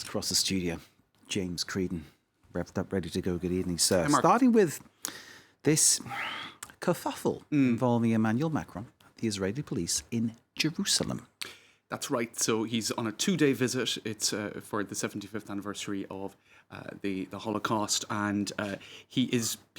across the studio, James Creedon, revved up, ready to go. Good evening, sir. Hi, Mark. Starting with this kerfuffle involving Emmanuel Macron, the Israeli police in Jerusalem. That's right. So he's on a 2-day visit. It's for the 75th anniversary of the Holocaust, and he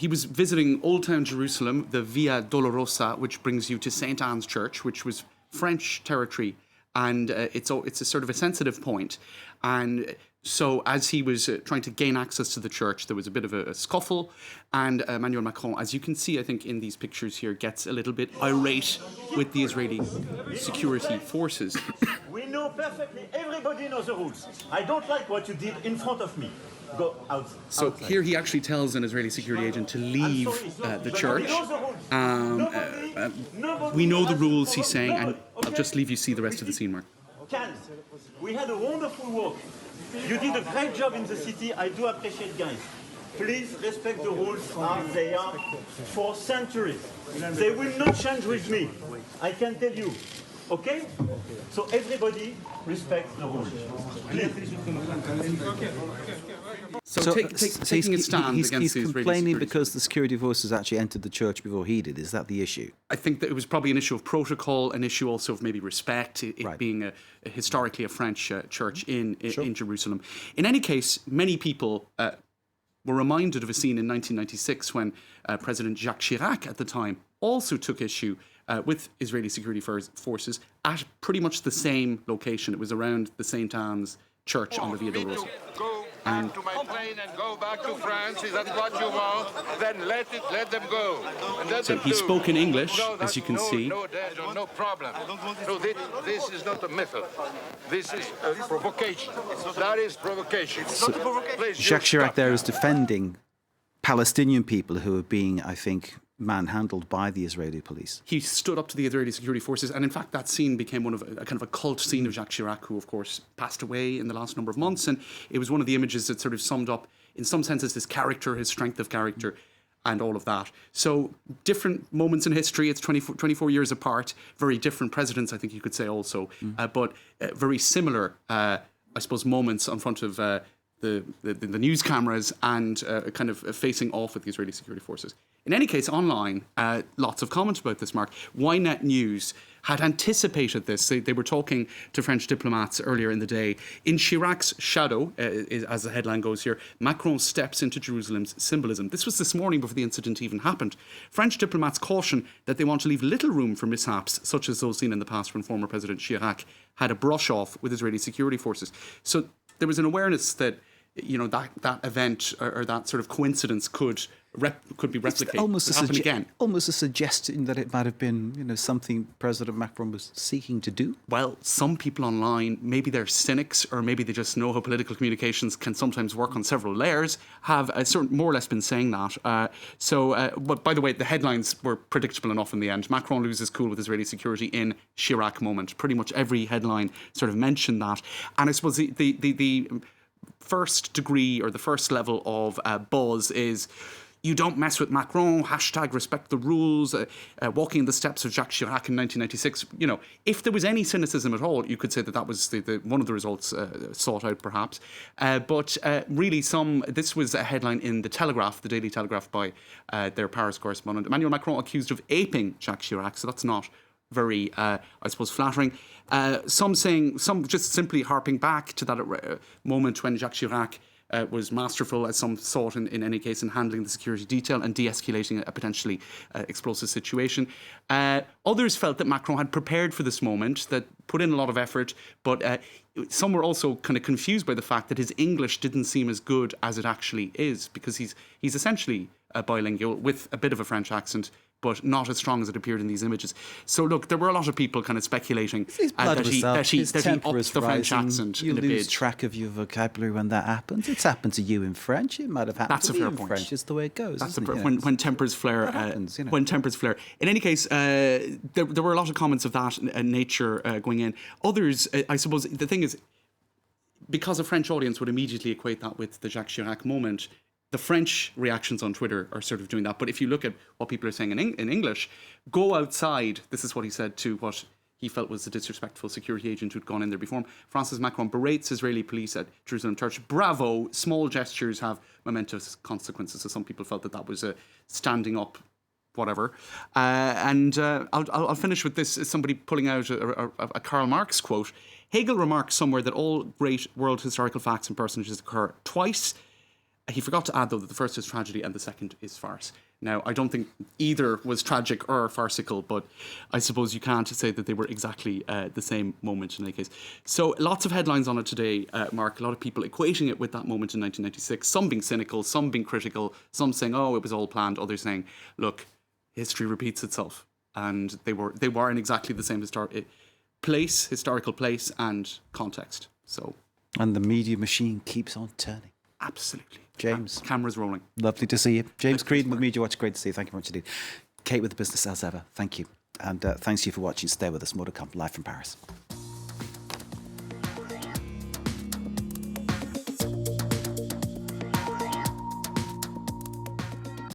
was visiting Old Town Jerusalem, the Via Dolorosa, which brings you to St. Anne's Church, which was French territory, and it's a sort of a sensitive point. And so as he was trying to gain access to the church, there was a bit of a scuffle, and Emmanuel Macron, as you can see, I think in these pictures here, gets a little bit irate with the Israeli security forces. We know perfectly, everybody knows the rules. I don't like what you did in front of me. Go outside. So here he actually tells an Israeli security agent to leave the church. We know the rules, he's saying, and I'll just leave you see the rest of the scene, Mark. We had a wonderful walk. You did a great job in the city. I do appreciate, guys. Please respect the rules as they are for centuries. They will not change with me. I can tell you. Okay? So everybody respect the rules. Please. So taking a stand he's against the Israeli complaining security. because the security forces actually entered the church before he did. Is that the issue? I think that it was probably an issue of protocol, an issue also of maybe respect, it Right. being historically a French church in Jerusalem. In any case, many people were reminded of a scene in 1996 when President Jacques Chirac at the time also took issue with Israeli security forces at pretty much the same location. It was around the St. Anne's Church on the Via Dolorosa. Go back to my plane and go back to France. Is that what you want? Then let them go. And let So them he do. spoke in English, as you can no, see. No problem. No, this is not a method. This is a provocation. That is provocation. Please, you Jacques Chirac stop. there is defending Palestinian people who are being, I think, manhandled by the Israeli police. He stood up to the Israeli security forces, and in fact that scene became one of a kind of a cult scene of Jacques Chirac, who of course passed away in the last number of months, and it was one of the images that sort of summed up in some senses his character, his strength of character, and all of that. So different moments in history, it's 24 years apart, very different presidents, I think you could say also, but very similar, I suppose, moments in front of the news cameras and kind of facing off with the Israeli security forces. In any case, online, lots of comments about this, Mark. Ynet News had anticipated this. They were talking to French diplomats earlier in the day. In Chirac's shadow, as the headline goes here, Macron steps into Jerusalem's symbolism. This was this morning before the incident even happened. French diplomats caution that they want to leave little room for mishaps, such as those seen in the past when former President Chirac had a brush-off with Israeli security forces. So there was an awareness that that event or that sort of coincidence could be replicated, happen again. Almost a suggestion that it might have been, something President Macron was seeking to do. Well, some people online, maybe they're cynics or maybe they just know how political communications can sometimes work on several layers, have more or less been saying that. But by the way, the headlines were predictable enough in the end. Macron loses cool with Israeli security in Chirac moment. Pretty much every headline sort of mentioned that. And I suppose the first degree or the first level of buzz is you don't mess with Macron, #respect the rules, walking in the steps of Jacques Chirac in 1996. If there was any cynicism at all, you could say that was one of the results sought out perhaps. But really this was a headline in the Telegraph, the Daily Telegraph, by their Paris correspondent. Emmanuel Macron accused of aping Jacques Chirac, so that's not very, I suppose, flattering. Some just simply harping back to that moment when Jacques Chirac was masterful, as some thought in any case, in handling the security detail and de-escalating a potentially explosive situation. Others felt that Macron had prepared for this moment, that put in a lot of effort, but some were also kind of confused by the fact that his English didn't seem as good as it actually is, because he's essentially bilingual with a bit of a French accent, but not as strong as it appeared in these images. So look, there were a lot of people kind of speculating that he upped the French accent you in a lose bid. track of your vocabulary when that happens. It's happened to you in French. It might have happened That's to a me fair in point. French. It's the way it goes. That's isn't it? when tempers flare. That happens, When tempers flare. In any case, there were a lot of comments of that nature going in. Others, I suppose, the thing is, because a French audience would immediately equate that with the Jacques Chirac moment, the French reactions on Twitter are sort of doing that. But if you look at what people are saying in English, go outside. This is what he said to what he felt was a disrespectful security agent who'd gone in there before him. Francis Macron berates Israeli police at Jerusalem Church. Bravo, small gestures have momentous consequences. So some people felt that was a standing up, whatever. I'll finish with this. Somebody pulling out a Karl Marx quote. Hegel remarks somewhere that all great world historical facts and personages occur twice. He forgot to add, though, that the first is tragedy and the second is farce. Now, I don't think either was tragic or farcical, but I suppose you can't say that they were exactly the same moment in any case. So lots of headlines on it today, Mark. A lot of people equating it with that moment in 1996, some being cynical, some being critical, some saying, oh, it was all planned, others saying, look, history repeats itself. And they were in exactly the same historical place and context. So, and the media machine keeps on turning. Absolutely. James. Camera's rolling. Lovely to see you. James Creedon with Media Watch. Great to see you. Thank you very much indeed. Kate with the business as ever. Thank you. And thanks to you for watching. Stay with us. More to come. Live from Paris.